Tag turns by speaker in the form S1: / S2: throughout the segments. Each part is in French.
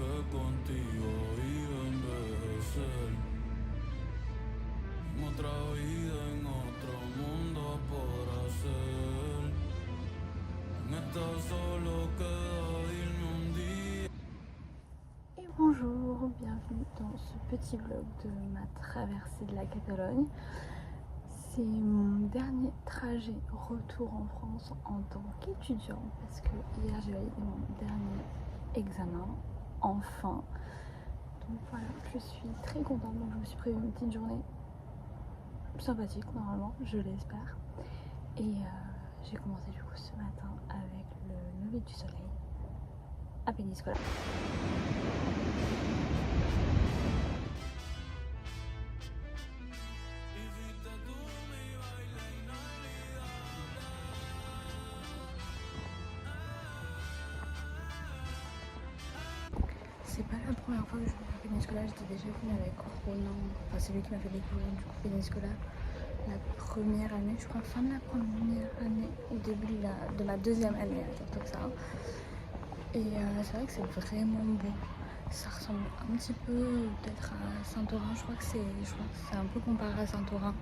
S1: Et bonjour, bienvenue dans ce petit vlog de ma traversée de la Catalogne. C'est mon dernier trajet retour en France en tant qu'étudiant parce que hier j'ai validé mon dernier examen, enfin. Donc voilà, je suis très contente, donc je me suis prévu une petite journée sympathique normalement, je l'espère. Et j'ai commencé du coup ce matin avec le lever du soleil à Péniscola. C'est pas la première fois que je vais à Péniscola, j'étais déjà venue avec Ronan, enfin c'est lui qui m'a fait découvrir du coup Péniscola la première année, je crois fin de la première année, au début de ma deuxième année à Tortosa. Et c'est vrai que c'est vraiment beau, ça ressemble un petit peu peut-être à Saint-Orin, je crois que c'est un peu comparé à Saint-Orin,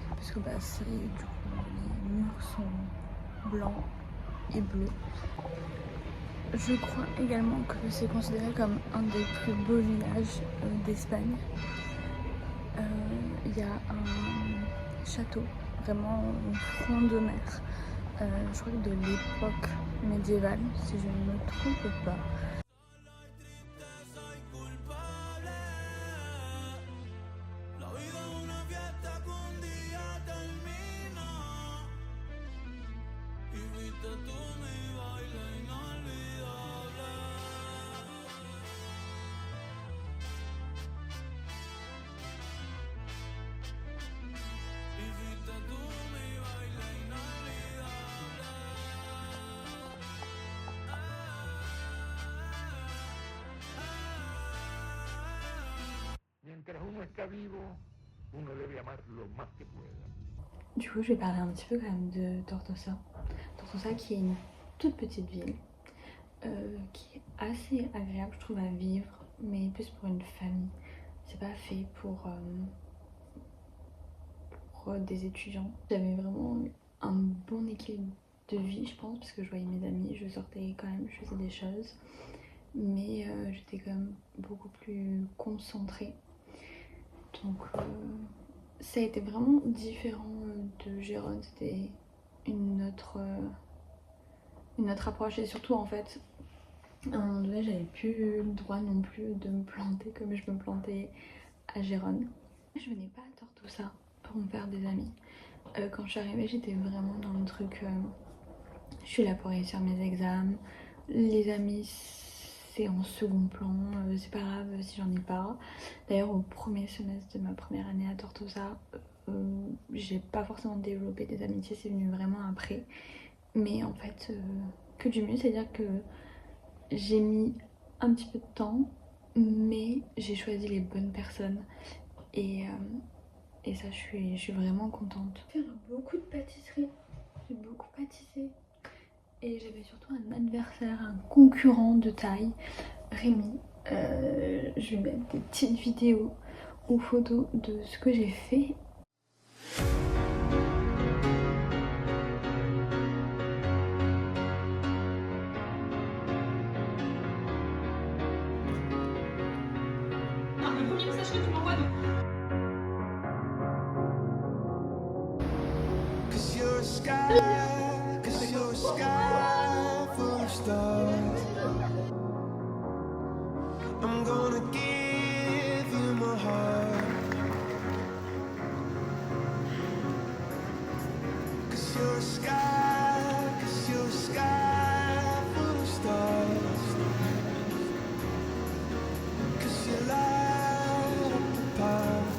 S1: parce que c'est du coup les murs sont blancs et bleus. Je crois également que c'est considéré comme un des plus beaux villages d'Espagne. Il y a un château vraiment au front de mer, je crois que de l'époque médiévale, si je ne me trompe pas.
S2: Mientras uno está vivo, uno debe amar lo más que pueda.
S1: Du coup, je vais parler un petit peu quand même de Tortosa. Tortosa qui est une toute petite ville, qui est assez agréable, je trouve, à vivre, mais plus pour une famille. C'est pas fait pour des étudiants. J'avais vraiment un bon équilibre de vie, je pense, parce que je voyais mes amis, je sortais quand même, je faisais des choses, mais j'étais quand même beaucoup plus concentrée. Donc ça a été vraiment différent de Gérone, c'était une autre approche, et surtout en fait à un moment donné j'avais plus le droit non plus de me planter comme je me plantais à Gérone. Je venais pas à Tortosa pour me faire des amis. Quand je suis arrivée j'étais vraiment dans le truc je suis là pour réussir mes examens, les amis c'est en second plan, c'est pas grave si j'en ai pas. D'ailleurs au premier semestre de ma première année à Tortosa, j'ai pas forcément développé des amitiés, c'est venu vraiment après. Mais en fait, que du mieux, c'est-à-dire que j'ai mis un petit peu de temps, mais j'ai choisi les bonnes personnes. Et ça, je suis vraiment contente. Faire beaucoup de pâtisserie, j'ai beaucoup pâtissé. Et j'avais surtout un adversaire, un concurrent de taille, Rémi. Je vais mettre des petites vidéos ou photos de ce que j'ai fait.
S3: Le premier message que tu m'envoies donc.
S4: I'm gonna give you my heart, 'cause you're a sky full of stars, 'cause you light up the path.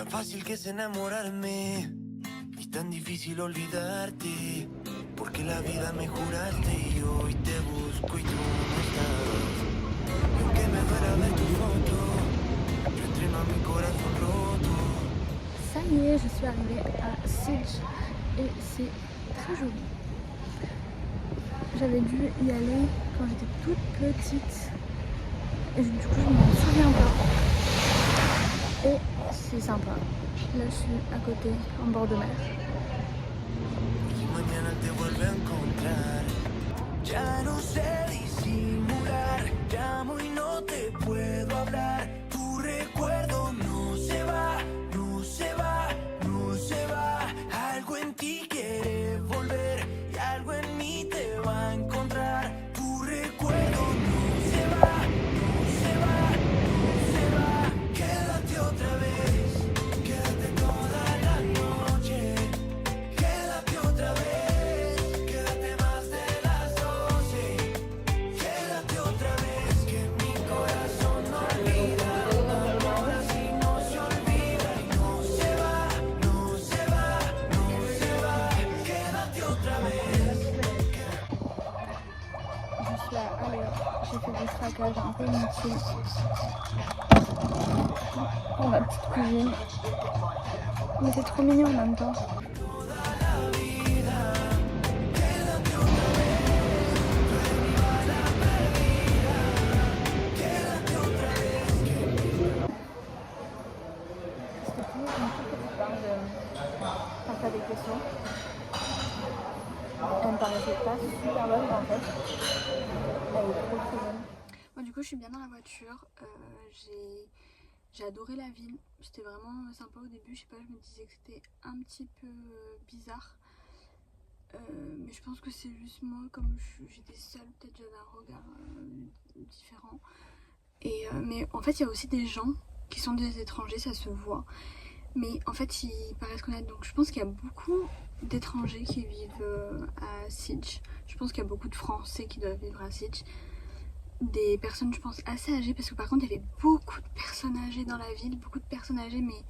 S4: Tan fácil que es enamorarme y tan difícil olvidarte, porque la vida me juraste y hoy te busco y tú no estás. Y aunque me duela ver tu foto, yo entreno a mi corazón roto.
S1: Ça y est, je suis arrivée à Sitges et c'est très joli. J'avais dû y aller quand j'étais toute petite et du coup je m'en souviens pas. Et c'est sympa. Là je suis à côté, en bord de mer.
S4: Y mañana te vuelve a encontrar. Ya no sé disimular, llamo y no te puedo hablar. Tu recuerdo no se va, no se va, no se va. Algo en ti quiere volver y algo en mí te va a encontrar. Tu recuerdo no se va, no se va, no se va. Quédate otra vez, quédate toda la noche. Quédate otra vez, quédate más de las 12. Quédate otra vez, que mi corazón no olvida. Ahora sí no se olvida y no se va, no se va, no se va. Quédate otra vez.
S1: Je suis à Haller, j'ai fait des traquages un peu inutiles pour ma petite cousine. Mais c'est trop mignon en même temps. C'était toujours une toute petite barre de tarte avec questions. Elle me paraissait pas super bonne mais en fait. Elle est trop bonne. Bon, du coup je suis bien dans la voiture. J'ai adoré la ville. C'était vraiment sympa au début. Je sais pas, je me disais que c'était un petit peu bizarre. Mais je pense que c'est juste moi, comme j'étais seule, peut-être j'avais un regard différent. Mais en fait il y a aussi des gens qui sont des étrangers, ça se voit. Mais en fait ils paraissent connaître, donc je pense qu'il y a beaucoup d'étrangers qui vivent à Sitges. Je pense qu'il y a beaucoup de Français qui doivent vivre à Sitges. Des personnes je pense assez âgées, parce que par contre il y avait beaucoup de personnes âgées dans la ville, beaucoup de personnes âgées mais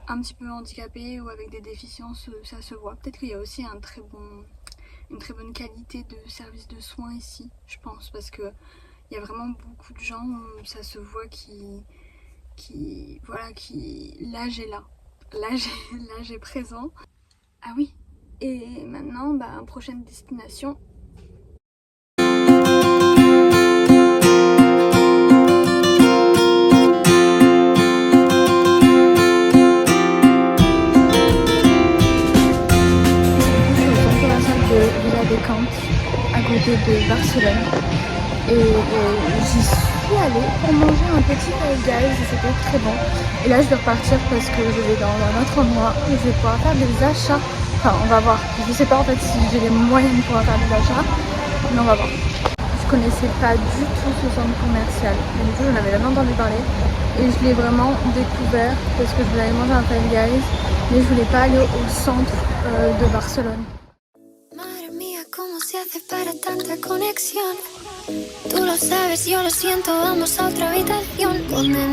S1: un petit peu handicapées ou avec des déficiences, ça se voit. Peut-être qu'il y a aussi une très bonne qualité de service de soins ici, je pense, parce que il y a vraiment beaucoup de gens où ça se voit l'âge est là, l'âge est présent. Ah oui, et maintenant prochaine destination. À côté de Barcelone et j'y suis allée pour manger un petit Five Guys et c'était très bon. Et là je vais repartir parce que je vais dans un autre endroit et je vais pouvoir faire des achats. Enfin on va voir, je sais pas en fait si j'ai les moyens de pouvoir faire des achats, mais on va voir. Je connaissais pas du tout ce centre commercial, et du coup j'en avais jamais entendu parler et je l'ai vraiment découvert parce que je voulais aller manger un Five Guys mais je voulais pas aller au centre de Barcelone.
S3: ¿Cómo se hace para tanta conexión? Tú lo sabes, yo lo siento, vamos a otra habitación donde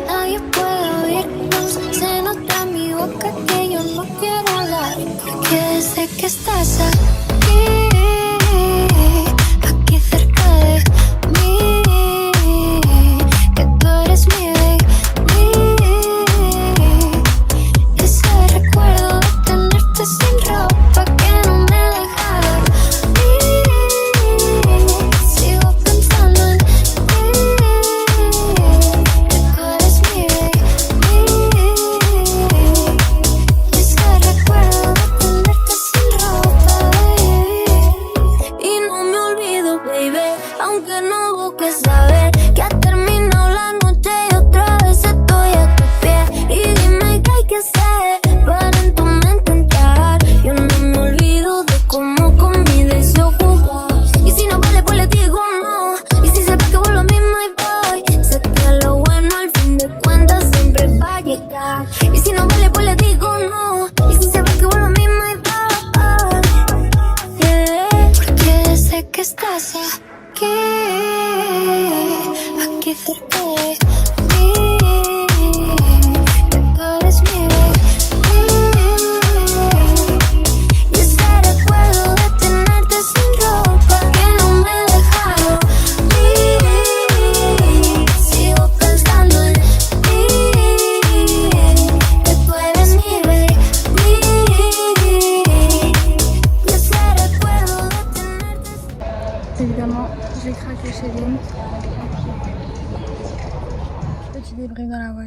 S3: nadie puede oírnos. Se nota en mi boca que yo no quiero hablar, porque desde que estás aquí cerca de mí, que tú eres mi baby, ese recuerdo de tenerte sin ropa que no me deja. Sigo pensando en ti, que tú eres mi baby.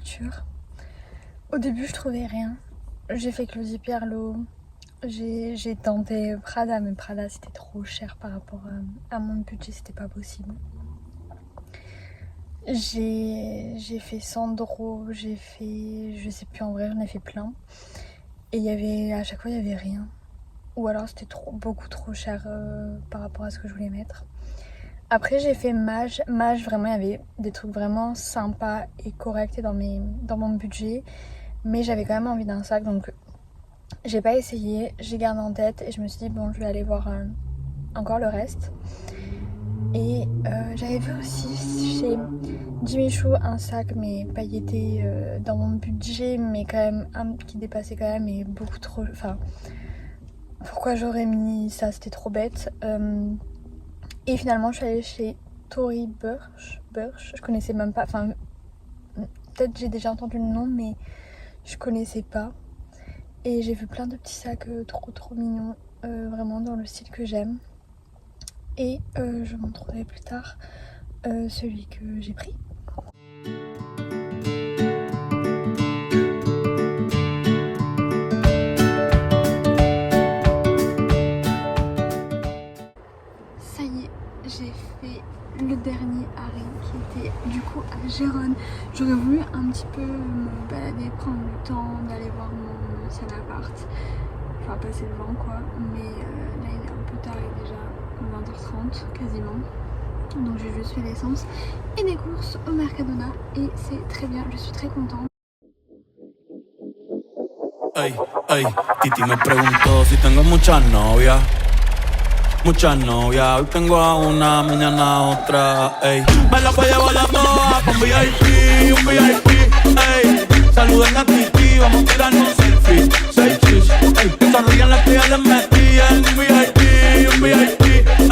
S5: couture. Au début je trouvais rien. J'ai fait Claudie Pierlot. J'ai tenté Prada, mais Prada c'était trop cher par rapport à mon budget, c'était pas possible. J'ai fait Sandro, j'ai fait, je sais plus en vrai, j'en ai fait plein. Et il y avait, à chaque fois il y avait rien. Ou alors c'était beaucoup trop cher par rapport à ce que je voulais mettre. Après j'ai fait Mage. Mage, vraiment il y avait des trucs vraiment sympas et corrects dans mon budget. Mais j'avais quand même envie d'un sac, donc j'ai pas essayé, j'ai gardé en tête et je me suis dit bon je vais aller voir encore le reste. Et j'avais vu aussi chez Jimmy Choo un sac mais pailleté dans mon budget, mais quand même qui dépassait quand même et beaucoup trop. Enfin, pourquoi j'aurais mis ça, c'était trop bête. Et finalement je suis allée chez Tory Burch, je connaissais même pas, enfin peut-être j'ai déjà entendu le nom mais je connaissais pas. Et j'ai vu plein de petits sacs trop mignons, vraiment dans le style que j'aime. Et je montrerai plus tard celui que j'ai pris. Ça y est, j'ai fait le dernier arrêt qui était du coup à Gérone. J'aurais voulu un petit peu me balader, prendre le temps d'aller voir mon ancien appart, enfin passer le vent quoi, mais là il est un peu tard, il est déjà 20h30 quasiment, donc j'ai juste fait l'essence et des courses au Mercadona et c'est très bien, je suis très contente.
S4: Ey, ey, Titi me preguntó si tengo muchas novias. Muchas novias, hoy tengo a una, mañana a otra, ey. Me la voy a llevar a todas con VIP, un VIP, ey. Saluden a Titi, vamos a tirarnos un selfie. Seis chis, ey. Que sonrían las que ya les metían. Un VIP,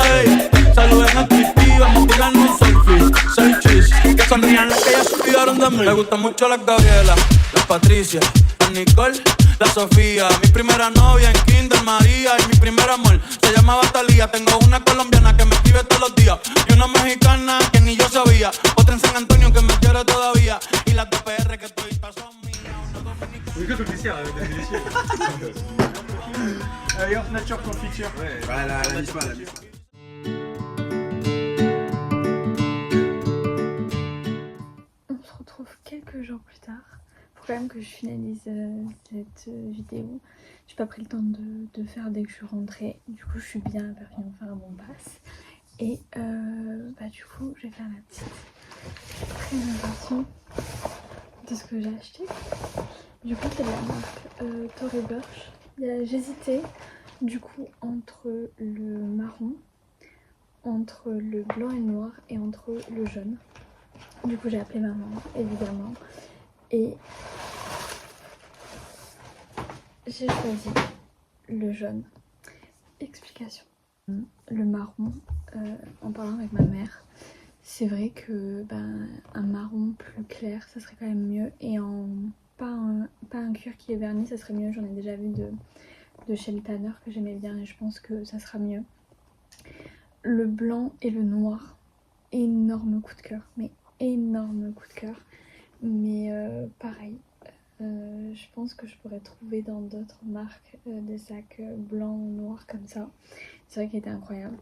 S4: ey. Saluden a Titi, vamos a tirarnos un selfie. Seis chis, que sonrían las que ya se olvidaron de mí. Me gustan mucho las Gabriela, las Patricia, las Nicole, la Sofía, mi primera novia en Kinder María y mi primer amor se llamaba Talía. Tengo una colombiana que me escribe todos los días y una mexicana que ni yo sabía, otra en San Antonio que me quiere todavía y las de PR que estoy son mías, una dominicana.
S6: Oui, que tout dessert, délicieux. Yaourt nature confiture. Ouais, voilà, la mise pas, la mise pas.
S5: On se retrouve quelques jours plus tard. Faut quand même que je finalise cette vidéo. J'ai pas pris le temps de faire dès que je suis rentrée. Du coup, je suis bien à Perpignan faire un bon pass. Et du coup, je vais faire la petite présentation de ce que j'ai acheté. Du coup, c'est de la marque Tory Burch. J'hésitais du coup entre le marron, entre le blanc et le noir et entre le jaune. Du coup, j'ai appelé maman, évidemment. Et j'ai choisi le jaune. Explication. Le marron, en parlant avec ma mère, c'est vrai que un marron plus clair, ça serait quand même mieux. Et pas un cuir qui est verni, ça serait mieux. J'en ai déjà vu de chez le Tanner que j'aimais bien et je pense que ça sera mieux. Le blanc et le noir, énorme coup de cœur, mais énorme coup de cœur. Mais pareil, je pense que je pourrais trouver dans d'autres marques des sacs blancs ou noirs comme ça. C'est vrai qu'il était incroyable.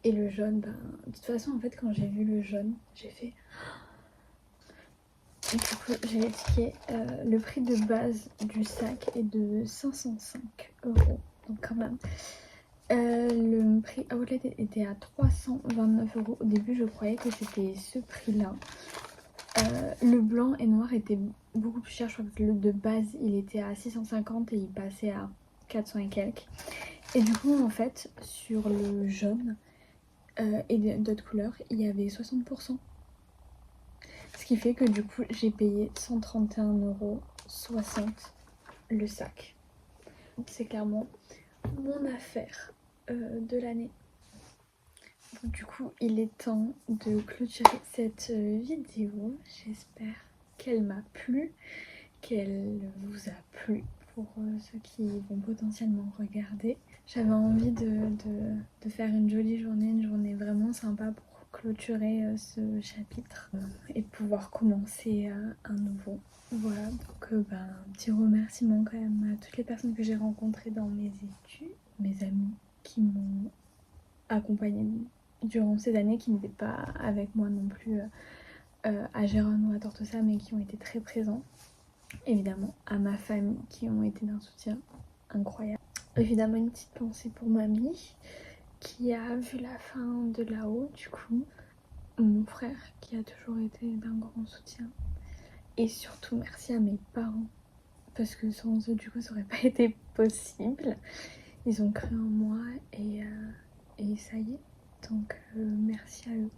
S5: Et le jaune, de toute façon en fait quand j'ai vu le jaune, j'ai fait... Et du coup j'ai les tickets. Le prix de base du sac est de 505 €, donc quand même. Le prix outlet était à 329 €. Au début je croyais que c'était ce prix là. Le blanc et noir était beaucoup plus cher, je crois que le de base il était à 650 et il passait à 400 et quelques. Et du coup en fait sur le jaune et d'autres couleurs il y avait 60%. Ce qui fait que du coup j'ai payé 131,60 € le sac. C'est clairement mon affaire de l'année. Du coup il est temps de clôturer cette vidéo. J'espère qu'elle m'a plu, qu'elle vous a plu pour ceux qui vont potentiellement regarder. J'avais envie de faire une jolie journée, une journée vraiment sympa pour clôturer ce chapitre et pouvoir commencer un nouveau. Voilà, donc un petit remerciement quand même à toutes les personnes que j'ai rencontrées dans mes études, mes amis qui m'ont accompagnée durant ces années, qui n'étaient pas avec moi non plus à Gérone ou à Tortosa, mais qui ont été très présents. Évidemment à ma famille qui ont été d'un soutien incroyable. Évidemment une petite pensée pour mamie qui a vu la fin de là-haut, du coup mon frère qui a toujours été d'un grand soutien, et surtout merci à mes parents parce que sans eux du coup ça aurait pas été possible. Ils ont cru en moi et ça y est, donc merci à eux.